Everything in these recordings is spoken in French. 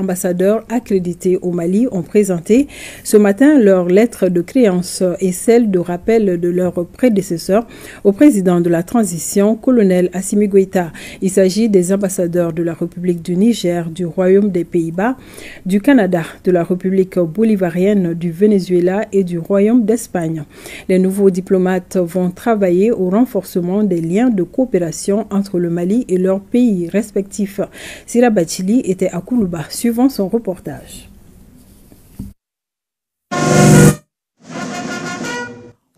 Ambassadeurs accrédités au Mali ont présenté ce matin leur lettre de créance et celle de rappel de leur prédécesseur au président de la transition, colonel Assimi Goïta. Il s'agit des ambassadeurs de la République du Niger, du Royaume des Pays-Bas, du Canada, de la République bolivarienne, du Venezuela et du Royaume d'Espagne. Les nouveaux diplomates vont travailler au renforcement des liens de coopération entre le Mali et leurs pays respectifs. Sira Bachili était à Koulouba, suivant son reportage.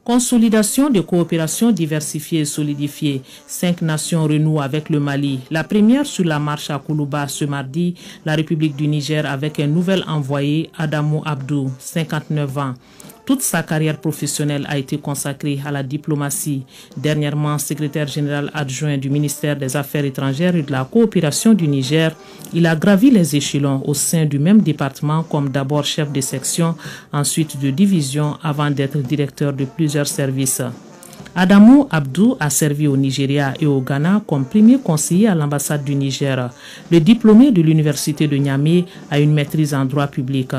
Consolidation de coopération diversifiée et solidifiée. 5 nations renouent avec le Mali. La première sur la marche à Koulouba ce mardi, la République du Niger avec un nouvel envoyé, Adamou Abdou, 59 ans. Toute sa carrière professionnelle a été consacrée à la diplomatie. Dernièrement, secrétaire général adjoint du ministère des Affaires étrangères et de la coopération du Niger, il a gravi les échelons au sein du même département comme d'abord chef de section, ensuite de division avant d'être directeur de plusieurs services. Adamou Abdou a servi au Nigeria et au Ghana comme premier conseiller à l'ambassade du Niger. Le diplômé de l'université de Niamey a une maîtrise en droit public.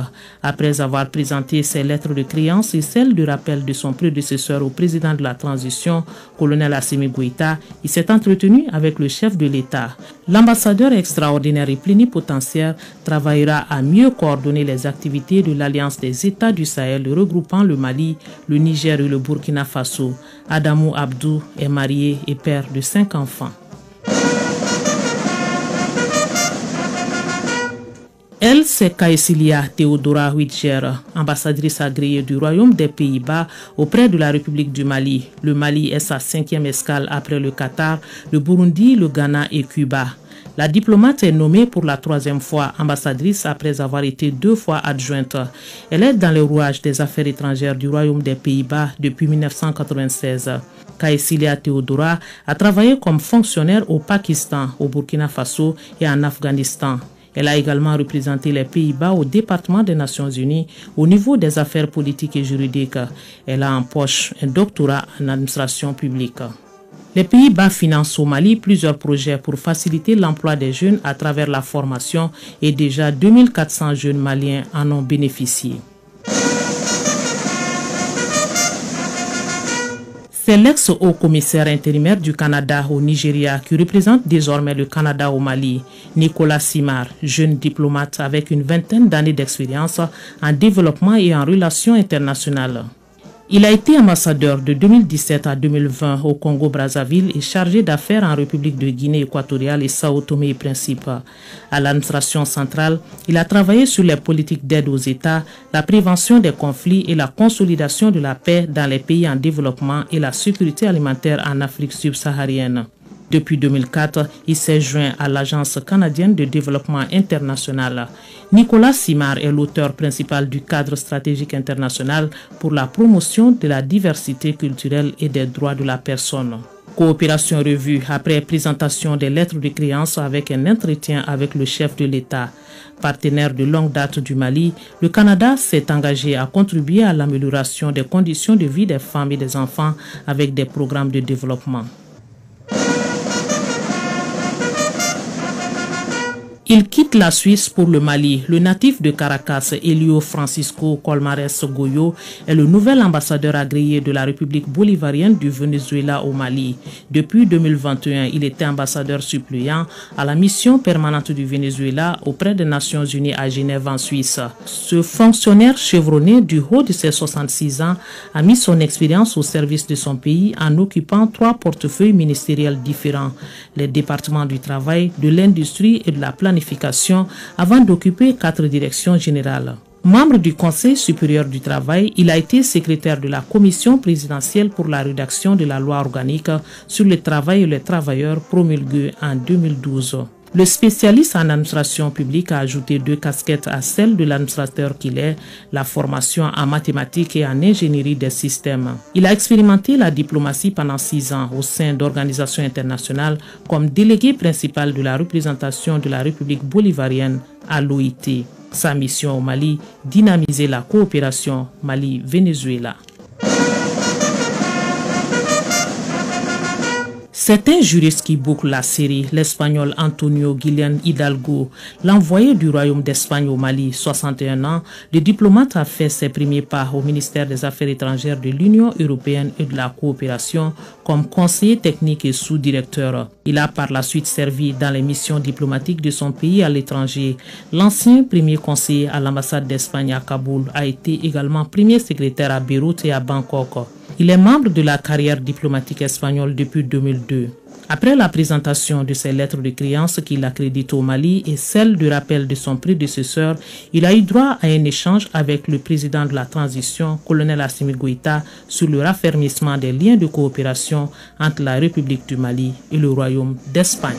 Après avoir présenté ses lettres de créance et celles de rappel de son prédécesseur au président de la transition, colonel Assimi Goïta, il s'est entretenu avec le chef de l'État. L'ambassadeur extraordinaire et plénipotentiaire travaillera à mieux coordonner les activités de l'Alliance des États du Sahel regroupant le Mali, le Niger et le Burkina Faso. Adamou Abdou est marié et père de 5 enfants. Elle, c'est Kaesilia Theodora Huitcher, ambassadrice agréée du Royaume des Pays-Bas auprès de la République du Mali. Le Mali est sa 5e escale après le Qatar, le Burundi, le Ghana et Cuba. La diplomate est nommée pour la 3e fois ambassadrice après avoir été 2 fois adjointe. Elle est dans les rouages des affaires étrangères du Royaume des Pays-Bas depuis 1996. Kaesilia Theodora a travaillé comme fonctionnaire au Pakistan, au Burkina Faso et en Afghanistan. Elle a également représenté les Pays-Bas au département des Nations Unies au niveau des affaires politiques et juridiques. Elle a en poche un doctorat en administration publique. Les Pays-Bas financent au Mali plusieurs projets pour faciliter l'emploi des jeunes à travers la formation et déjà 2400 jeunes maliens en ont bénéficié. C'est l'ex-haut-commissaire intérimaire du Canada au Nigeria qui représente désormais le Canada au Mali, Nicolas Simard, jeune diplomate avec une vingtaine d'années d'expérience en développement et en relations internationales. Il a été ambassadeur de 2017 à 2020 au Congo-Brazzaville et chargé d'affaires en République de Guinée équatoriale et Sao Tomé et Principe. À l'administration centrale, il a travaillé sur les politiques d'aide aux États, la prévention des conflits et la consolidation de la paix dans les pays en développement et la sécurité alimentaire en Afrique subsaharienne. Depuis 2004, il s'est joint à l'Agence canadienne de développement international. Nicolas Simard est l'auteur principal du cadre stratégique international pour la promotion de la diversité culturelle et des droits de la personne. Coopération revue après présentation des lettres de créance avec un entretien avec le chef de l'État. Partenaire de longue date du Mali, le Canada s'est engagé à contribuer à l'amélioration des conditions de vie des femmes et des enfants avec des programmes de développement. Il quitte la Suisse pour le Mali. Le natif de Caracas, Elio Francisco Colmares Goyo, est le nouvel ambassadeur agréé de la République bolivarienne du Venezuela au Mali. Depuis 2021, il était ambassadeur suppléant à la mission permanente du Venezuela auprès des Nations Unies à Genève en Suisse. Ce fonctionnaire chevronné du haut de ses 66 ans a mis son expérience au service de son pays en occupant 3 portefeuilles ministériels différents, les départements du travail, de l'industrie et de la planification, avant d'occuper 4 directions générales. Membre du Conseil supérieur du travail, il a été secrétaire de la commission présidentielle pour la rédaction de la loi organique sur le travail et les travailleurs promulguée en 2012. Le spécialiste en administration publique a ajouté 2 casquettes à celle de l'administrateur qu'il est, la formation en mathématiques et en ingénierie des systèmes. Il a expérimenté la diplomatie pendant 6 ans au sein d'organisations internationales comme délégué principal de la représentation de la République bolivarienne à l'OIT. Sa mission au Mali, dynamiser la coopération Mali-Venezuela. C'est un juriste qui boucle la série, l'Espagnol Antonio Guillén Hidalgo, l'envoyé du Royaume d'Espagne au Mali, 61 ans. Le diplomate a fait ses premiers pas au ministère des Affaires étrangères de l'Union européenne et de la coopération comme conseiller technique et sous-directeur. Il a par la suite servi dans les missions diplomatiques de son pays à l'étranger. L'ancien premier conseiller à l'ambassade d'Espagne à Kaboul a été également premier secrétaire à Beyrouth et à Bangkok. Il est membre de la carrière diplomatique espagnole depuis 2002. Après la présentation de ses lettres de créance qu'il accrédite au Mali et celle de rappel de son prédécesseur, il a eu droit à un échange avec le président de la transition, colonel Assimi Goïta, sur le raffermissement des liens de coopération entre la République du Mali et le Royaume d'Espagne.